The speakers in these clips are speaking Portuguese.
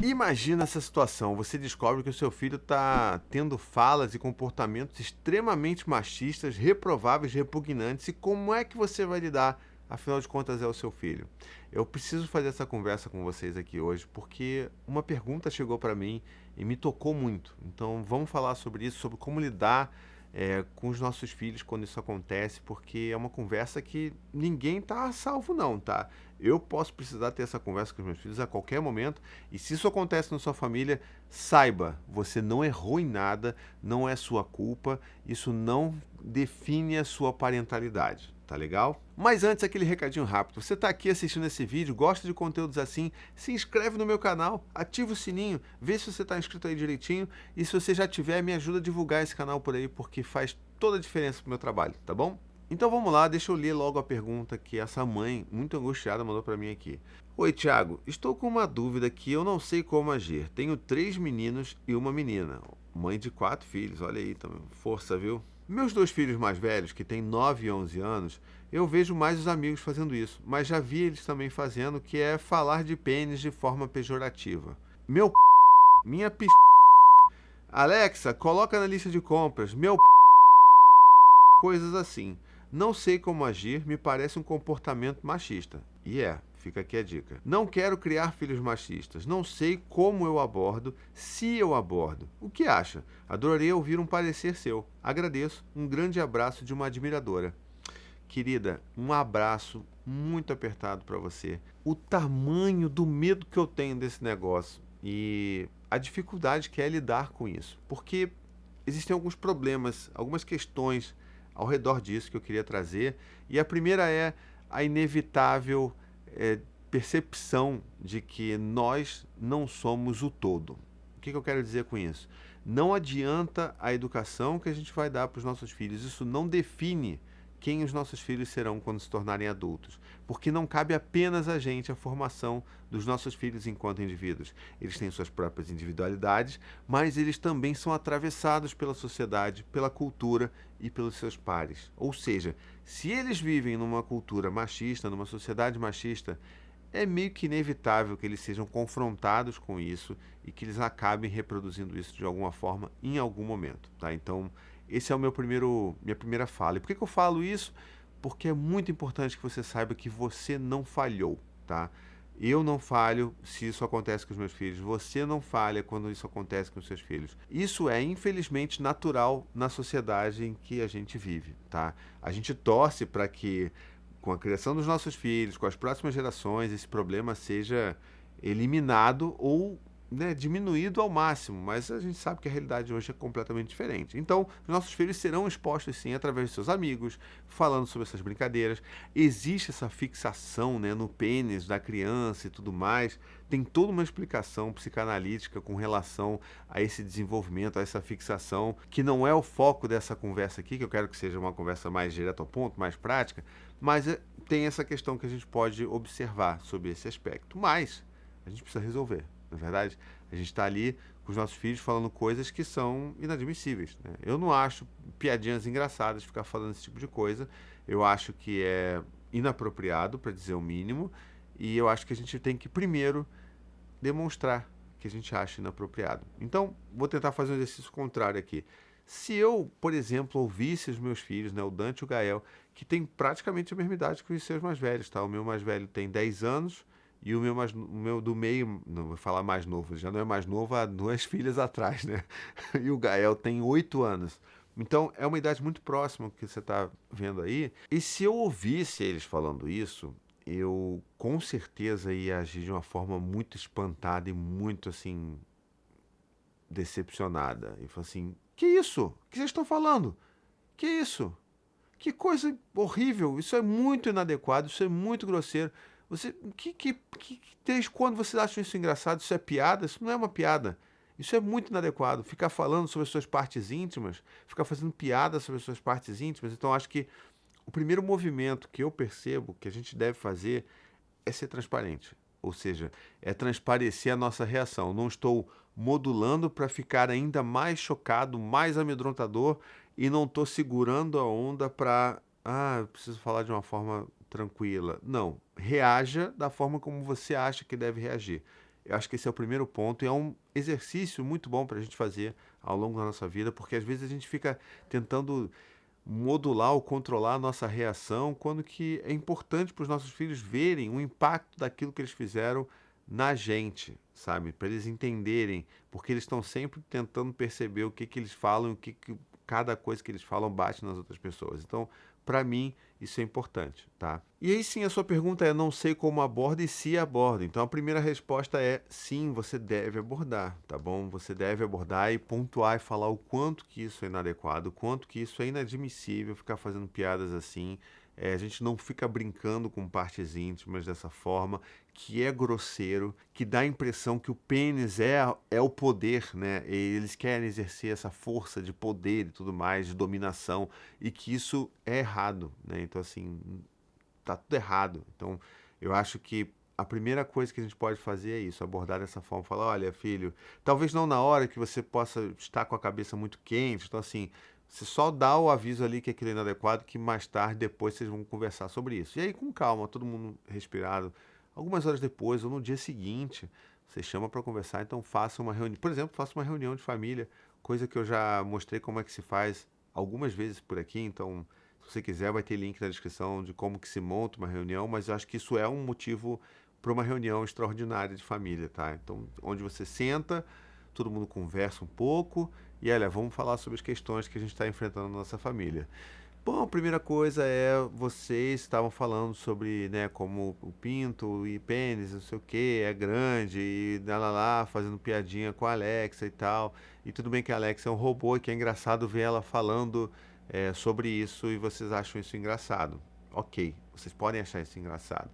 Imagina essa situação, você descobre que o seu filho está tendo falas e comportamentos extremamente machistas, reprováveis, repugnantes, e como é que você vai lidar? Afinal de contas, é o seu filho. Eu preciso fazer essa conversa com vocês aqui hoje porque uma pergunta chegou para mim e me tocou muito. Então, vamos falar sobre isso, sobre como lidar com os nossos filhos quando isso acontece, porque é uma conversa que ninguém está a salvo não, tá? Eu posso precisar ter essa conversa com os meus filhos a qualquer momento, e se isso acontece na sua família, saiba, você não errou em nada, não é sua culpa, isso não define a sua parentalidade, tá legal? Mas antes, aquele recadinho rápido. Você está aqui assistindo esse vídeo, gosta de conteúdos assim, se inscreve no meu canal, ativa o sininho, vê se você está inscrito aí direitinho, e se você já tiver, me ajuda a divulgar esse canal por aí, porque faz toda a diferença pro meu trabalho, tá bom? Então vamos lá, deixa eu ler logo a pergunta que essa mãe, muito angustiada, mandou para mim aqui. Oi, Thiago, estou com uma dúvida que eu não sei como agir. Tenho 3 meninos e uma menina. Mãe de 4 filhos, olha aí, também. Força, viu? Meus 2 filhos mais velhos, que têm 9 e 11 anos, eu vejo mais os amigos fazendo isso, mas já vi eles também fazendo, que é falar de pênis de forma pejorativa. Meu minha Alexa, coloca na lista de compras, meu coisas assim. Não sei como agir, me parece um comportamento machista. E fica aqui a dica. Não quero criar filhos machistas. Não sei como eu abordo, se eu abordo. O que acha? Adoraria ouvir um parecer seu. Agradeço. Um grande abraço de uma admiradora. Querida, um abraço muito apertado para você. O tamanho do medo que eu tenho desse negócio e a dificuldade que é lidar com isso. Porque existem alguns problemas, algumas questões ao redor disso que eu queria trazer. E a primeira é a inevitável percepção de que nós não somos o todo. O que eu quero dizer com isso? Não adianta a educação que a gente vai dar para os nossos filhos. Isso não define quem os nossos filhos serão quando se tornarem adultos, porque não cabe apenas a gente a formação dos nossos filhos enquanto indivíduos. Eles têm suas próprias individualidades, mas eles também são atravessados pela sociedade, pela cultura e pelos seus pares. Ou seja, se eles vivem numa cultura machista, numa sociedade machista, é meio que inevitável que eles sejam confrontados com isso e que eles acabem reproduzindo isso de alguma forma em algum momento, tá? Então, esse é minha primeira fala. E por que eu falo isso? Porque é muito importante que você saiba que você não falhou, tá? Eu não falho se isso acontece com os meus filhos. Você não falha quando isso acontece com os seus filhos. Isso é, infelizmente, natural na sociedade em que a gente vive, tá? A gente torce para que, com a criação dos nossos filhos, com as próximas gerações, esse problema seja eliminado ou, né, diminuído ao máximo, mas a gente sabe que a realidade hoje é completamente diferente. Então, os nossos filhos serão expostos sim através de seus amigos, falando sobre essas brincadeiras. Existe essa fixação, né, no pênis da criança e tudo mais. Tem toda uma explicação psicanalítica com relação a esse desenvolvimento, a essa fixação, que não é o foco dessa conversa aqui, que eu quero que seja uma conversa mais direta ao ponto, mais prática, mas tem essa questão que a gente pode observar sobre esse aspecto. Mas a gente precisa resolver. Na verdade, a gente está ali com os nossos filhos falando coisas que são inadmissíveis, né? Eu não acho piadinhas engraçadas ficar falando esse tipo de coisa. Eu acho que é inapropriado, para dizer o mínimo, e eu acho que a gente tem que primeiro demonstrar que a gente acha inapropriado. Então, vou tentar fazer um exercício contrário aqui. Se eu, por exemplo, ouvisse os meus filhos, né, o Dante e o Gael, que têm praticamente a mesma idade que os seus mais velhos, tá? O meu mais velho tem 10 anos, e o meu do meio, não vou falar mais novo, já não é mais novo há 2 filhas atrás, né? E o Gael tem 8 anos. Então é uma idade muito próxima que você está vendo aí. E se eu ouvisse eles falando isso, eu com certeza ia agir de uma forma muito espantada e muito assim, decepcionada. E falei assim: que isso? O que vocês estão falando? Que isso? Que coisa horrível, isso é muito inadequado, isso é muito grosseiro. Você, desde quando vocês acham isso engraçado? Isso é piada? Isso não é uma piada. Isso é muito inadequado. Ficar falando sobre as suas partes íntimas, ficar fazendo piada sobre as suas partes íntimas. Então, acho que o primeiro movimento que eu percebo que a gente deve fazer é ser transparente. Ou seja, é transparecer a nossa reação. Não estou modulando para ficar ainda mais chocado, mais amedrontador, e não estou segurando a onda para, eu preciso falar de uma forma tranquila. Não, reaja da forma como você acha que deve reagir. Eu acho que esse é o primeiro ponto e é um exercício muito bom para a gente fazer ao longo da nossa vida, porque às vezes a gente fica tentando modular ou controlar a nossa reação, quando que é importante para os nossos filhos verem o impacto daquilo que eles fizeram na gente, sabe? Para eles entenderem, porque eles estão sempre tentando perceber o que que eles falam, o que que cada coisa que eles falam bate nas outras pessoas. Então, para mim, isso é importante, tá? E aí sim, a sua pergunta é: não sei como aborda e se aborda. Então, a primeira resposta é: sim, você deve abordar, tá bom? Você deve abordar e pontuar e falar o quanto que isso é inadequado, o quanto que isso é inadmissível, ficar fazendo piadas assim. A gente não fica brincando com partes íntimas dessa forma, que é grosseiro, que dá a impressão que o pênis é o poder, né? E eles querem exercer essa força de poder e tudo mais, de dominação, e que isso é errado, né? Então, assim, tá tudo errado. Então, eu acho que a primeira coisa que a gente pode fazer é isso, abordar dessa forma, falar: olha, filho, talvez não na hora que você possa estar com a cabeça muito quente, então assim, você só dá o aviso ali que aquilo é inadequado, que mais tarde, depois vocês vão conversar sobre isso. E aí, com calma, todo mundo respirado, algumas horas depois ou no dia seguinte, você chama para conversar, então faça uma reunião, por exemplo, faça uma reunião de família, coisa que eu já mostrei como é que se faz algumas vezes por aqui, então se você quiser, vai ter link na descrição de como que se monta uma reunião, mas eu acho que isso é um motivo para uma reunião extraordinária de família, tá? Então, onde você senta, todo mundo conversa um pouco e, olha, vamos falar sobre as questões que a gente está enfrentando na nossa família. Bom, a primeira coisa é, vocês estavam falando sobre, né, como o pinto e pênis, não sei o que, é grande e lá, fazendo piadinha com a Alexa e tal. E tudo bem que a Alexa é um robô e que é engraçado ver ela falando sobre isso e vocês acham isso engraçado. Ok, vocês podem achar isso engraçado,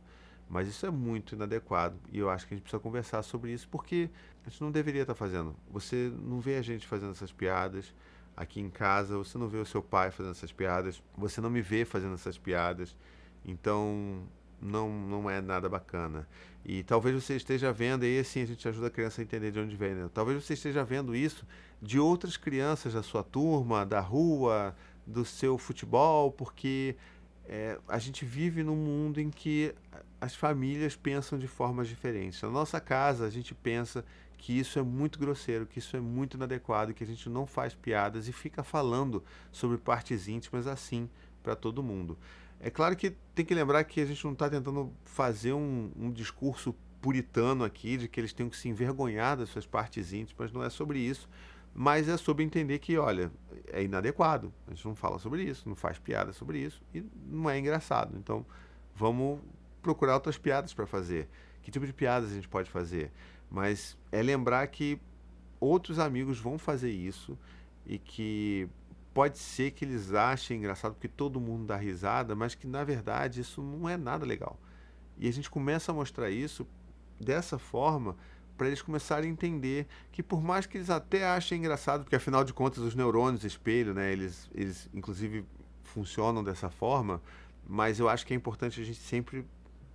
mas isso é muito inadequado e eu acho que a gente precisa conversar sobre isso porque a gente não deveria estar fazendo. Você não vê a gente fazendo essas piadas aqui em casa, você não vê o seu pai fazendo essas piadas, você não me vê fazendo essas piadas, então não é nada bacana. E talvez você esteja vendo, e aí assim a gente ajuda a criança a entender de onde vem, né? Talvez você esteja vendo isso de outras crianças da sua turma, da rua, do seu futebol, porque a gente vive num mundo em que as famílias pensam de formas diferentes. Na nossa casa, a gente pensa que isso é muito grosseiro, que isso é muito inadequado, que a gente não faz piadas e fica falando sobre partes íntimas assim para todo mundo. É claro que tem que lembrar que a gente não está tentando fazer um discurso puritano aqui, de que eles têm que se envergonhar das suas partes íntimas, não é sobre isso, mas é sobre entender que, olha, é inadequado, a gente não fala sobre isso, não faz piada sobre isso e não é engraçado. Então, vamos procurar outras piadas para fazer. Que tipo de piadas a gente pode fazer? Mas é lembrar que outros amigos vão fazer isso e que pode ser que eles achem engraçado porque todo mundo dá risada, mas que na verdade isso não é nada legal. E a gente começa a mostrar isso dessa forma para eles começarem a entender que por mais que eles até achem engraçado, porque afinal de contas os neurônios espelho, né, eles inclusive funcionam dessa forma, mas eu acho que é importante a gente sempre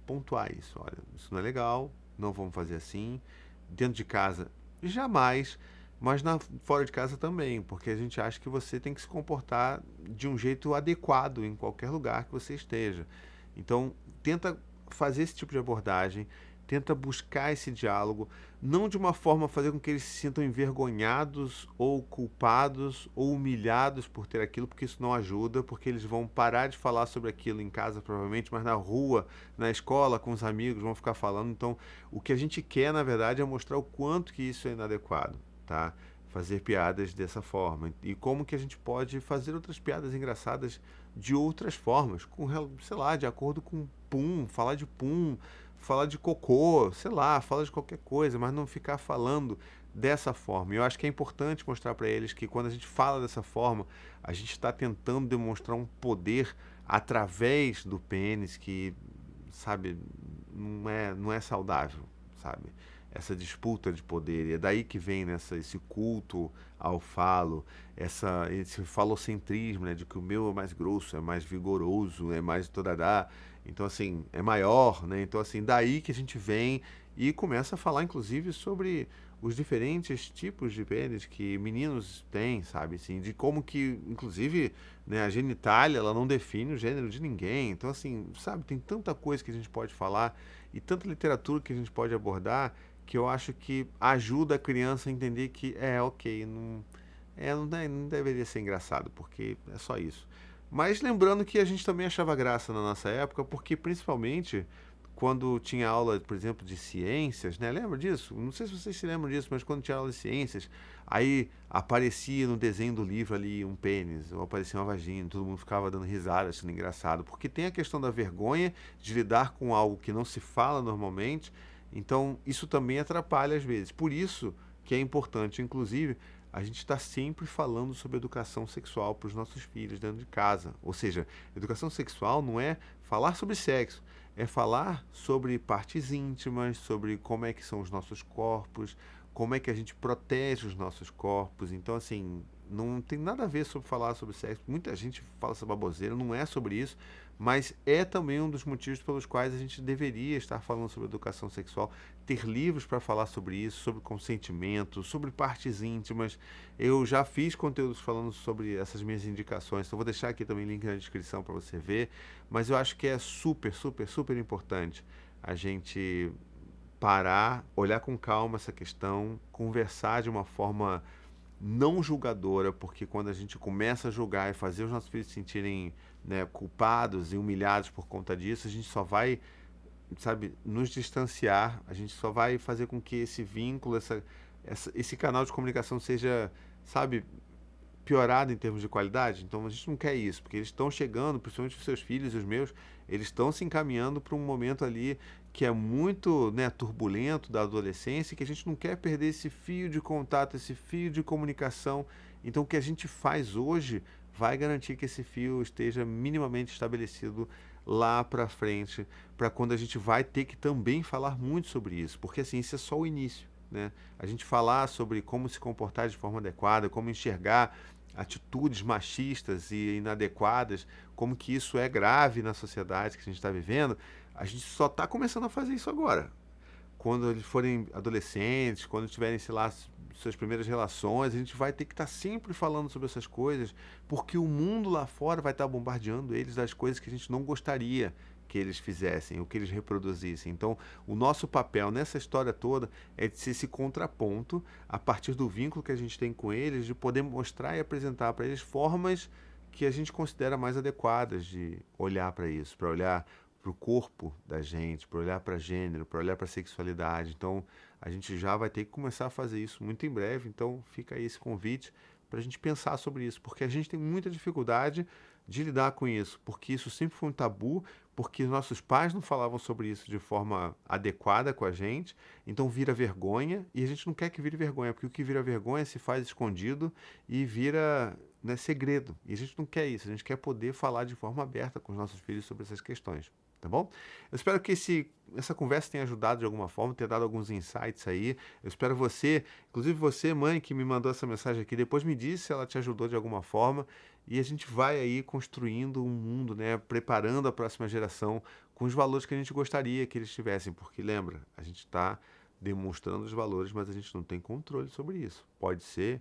pontuar isso. Olha, isso não é legal, não vamos fazer assim. Dentro de casa, jamais, mas fora de casa também, porque a gente acha que você tem que se comportar de um jeito adequado em qualquer lugar que você esteja. Então, tenta fazer esse tipo de abordagem, tenta buscar esse diálogo, não de uma forma a fazer com que eles se sintam envergonhados ou culpados ou humilhados por ter aquilo, porque isso não ajuda, porque eles vão parar de falar sobre aquilo em casa provavelmente, mas na rua, na escola, com os amigos, vão ficar falando. Então, o que a gente quer, na verdade, é mostrar o quanto que isso é inadequado, tá? Fazer piadas dessa forma. E como que a gente pode fazer outras piadas engraçadas de outras formas, com, sei lá, de acordo com pum, falar de pum, falar de cocô, sei lá, fala de qualquer coisa, mas não ficar falando dessa forma. E eu acho que é importante mostrar para eles que quando a gente fala dessa forma, a gente está tentando demonstrar um poder através do pênis que, sabe, não é saudável, sabe? Essa disputa de poder. E é daí que vem esse culto ao falo, esse falocentrismo, né, de que o meu é mais grosso, é mais vigoroso, é mais todadá. Então, assim, é maior, né? Então, assim, daí que a gente vem e começa a falar, inclusive, sobre os diferentes tipos de pênis que meninos têm, sabe? Assim, de como que, inclusive, né, a genitália, ela não define o gênero de ninguém. Então, assim, sabe, tem tanta coisa que a gente pode falar e tanta literatura que a gente pode abordar que eu acho que ajuda a criança a entender que ok, não deveria ser engraçado, porque é só isso. Mas lembrando que a gente também achava graça na nossa época, porque principalmente quando tinha aula, por exemplo, de ciências, né? Lembra disso? Não sei se vocês se lembram disso, mas quando tinha aula de ciências, aí aparecia no desenho do livro ali um pênis, ou aparecia uma vagina, todo mundo ficava dando risada, achando engraçado, porque tem a questão da vergonha de lidar com algo que não se fala normalmente, então isso também atrapalha às vezes. Por isso que é importante, inclusive, a gente está sempre falando sobre educação sexual para os nossos filhos dentro de casa. Ou seja, educação sexual não é falar sobre sexo, é falar sobre partes íntimas, sobre como é que são os nossos corpos, como é que a gente protege os nossos corpos. Então, assim, não tem nada a ver sobre falar sobre sexo. Muita gente fala essa baboseira, não é sobre isso, mas é também um dos motivos pelos quais a gente deveria estar falando sobre educação sexual, ter livros para falar sobre isso, sobre consentimento, sobre partes íntimas. Eu já fiz conteúdos falando sobre essas minhas indicações, então vou deixar aqui também link na descrição para você ver, mas eu acho que é super, super, super importante a gente parar, olhar com calma essa questão, conversar de uma forma não julgadora, porque quando a gente começa a julgar e fazer os nossos filhos se sentirem, né, culpados e humilhados por conta disso, a gente só vai, sabe, nos distanciar, a gente só vai fazer com que esse vínculo, esse canal de comunicação seja, sabe, piorado em termos de qualidade. Então a gente não quer isso, porque eles estão chegando, principalmente os seus filhos e os meus, eles estão se encaminhando para um momento ali que é muito, né, turbulento da adolescência, que a gente não quer perder esse fio de contato, esse fio de comunicação. Então o que a gente faz hoje vai garantir que esse fio esteja minimamente estabelecido lá para frente, para quando a gente vai ter que também falar muito sobre isso, porque assim, isso é só o início, né? A gente falar sobre como se comportar de forma adequada, como enxergar atitudes machistas e inadequadas, como que isso é grave na sociedade que a gente está vivendo, a gente só está começando a fazer isso agora. Quando eles forem adolescentes, quando tiverem, sei lá, suas primeiras relações, a gente vai ter que estar sempre falando sobre essas coisas, porque o mundo lá fora vai estar bombardeando eles das coisas que a gente não gostaria que eles fizessem, ou que eles reproduzissem. Então, o nosso papel nessa história toda é de ser esse contraponto, a partir do vínculo que a gente tem com eles, de poder mostrar e apresentar para eles formas que a gente considera mais adequadas de olhar para isso, para olhar para o corpo da gente, para olhar para gênero, para olhar para sexualidade. Então, a gente já vai ter que começar a fazer isso muito em breve. Então, fica aí esse convite para a gente pensar sobre isso, porque a gente tem muita dificuldade de lidar com isso, porque isso sempre foi um tabu, porque nossos pais não falavam sobre isso de forma adequada com a gente, então vira vergonha, e a gente não quer que vire vergonha, porque o que vira vergonha se faz escondido e vira, né, segredo, e a gente não quer isso, a gente quer poder falar de forma aberta com os nossos filhos sobre essas questões. Tá bom? Eu espero que essa conversa tenha ajudado de alguma forma, tenha dado alguns insights aí. Eu espero você, inclusive você, mãe, que me mandou essa mensagem aqui, depois me disse se ela te ajudou de alguma forma. E a gente vai aí construindo um mundo, né? Preparando a próxima geração com os valores que a gente gostaria que eles tivessem. Porque lembra, a gente está demonstrando os valores, mas a gente não tem controle sobre isso. Pode ser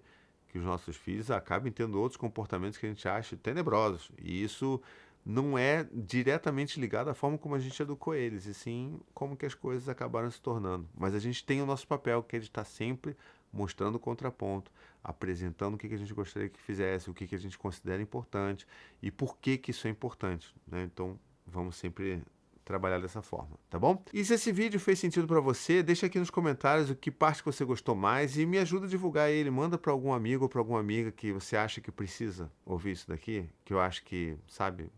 que os nossos filhos acabem tendo outros comportamentos que a gente acha tenebrosos. E isso não é diretamente ligado à forma como a gente educou eles, e sim como que as coisas acabaram se tornando. Mas a gente tem o nosso papel, que é de estar sempre mostrando o contraponto, apresentando o que a gente gostaria que fizesse, o que a gente considera importante e por que isso é importante, né? Então, vamos sempre trabalhar dessa forma, tá bom? E se esse vídeo fez sentido para você, deixa aqui nos comentários o que parte que você gostou mais e me ajuda a divulgar ele. Manda para algum amigo ou para alguma amiga que você acha que precisa ouvir isso daqui, que eu acho que, sabe,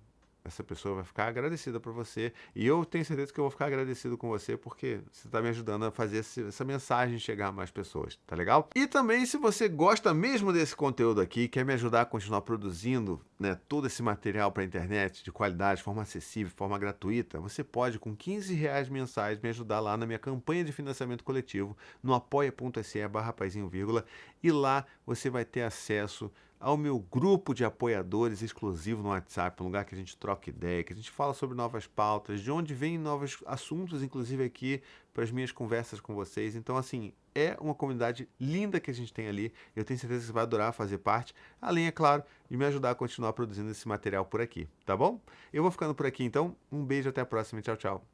essa pessoa vai ficar agradecida por você. E eu tenho certeza que eu vou ficar agradecido com você, porque você está me ajudando a fazer essa mensagem chegar a mais pessoas, tá legal? E também, se você gosta mesmo desse conteúdo aqui, quer me ajudar a continuar produzindo, né, todo esse material para a internet, de qualidade, de forma acessível, de forma gratuita, você pode, com R$ 15 mensais, me ajudar lá na minha campanha de financiamento coletivo, no apoia.se/paizinho, e lá você vai ter acesso ao meu grupo de apoiadores exclusivo no WhatsApp, um lugar que a gente troca ideia, que a gente fala sobre novas pautas, de onde vêm novos assuntos, inclusive aqui, para as minhas conversas com vocês. Então, assim, é uma comunidade linda que a gente tem ali. Eu tenho certeza que você vai adorar fazer parte, além, é claro, de me ajudar a continuar produzindo esse material por aqui, tá bom? Eu vou ficando por aqui, então. Um beijo, até a próxima. Tchau, tchau.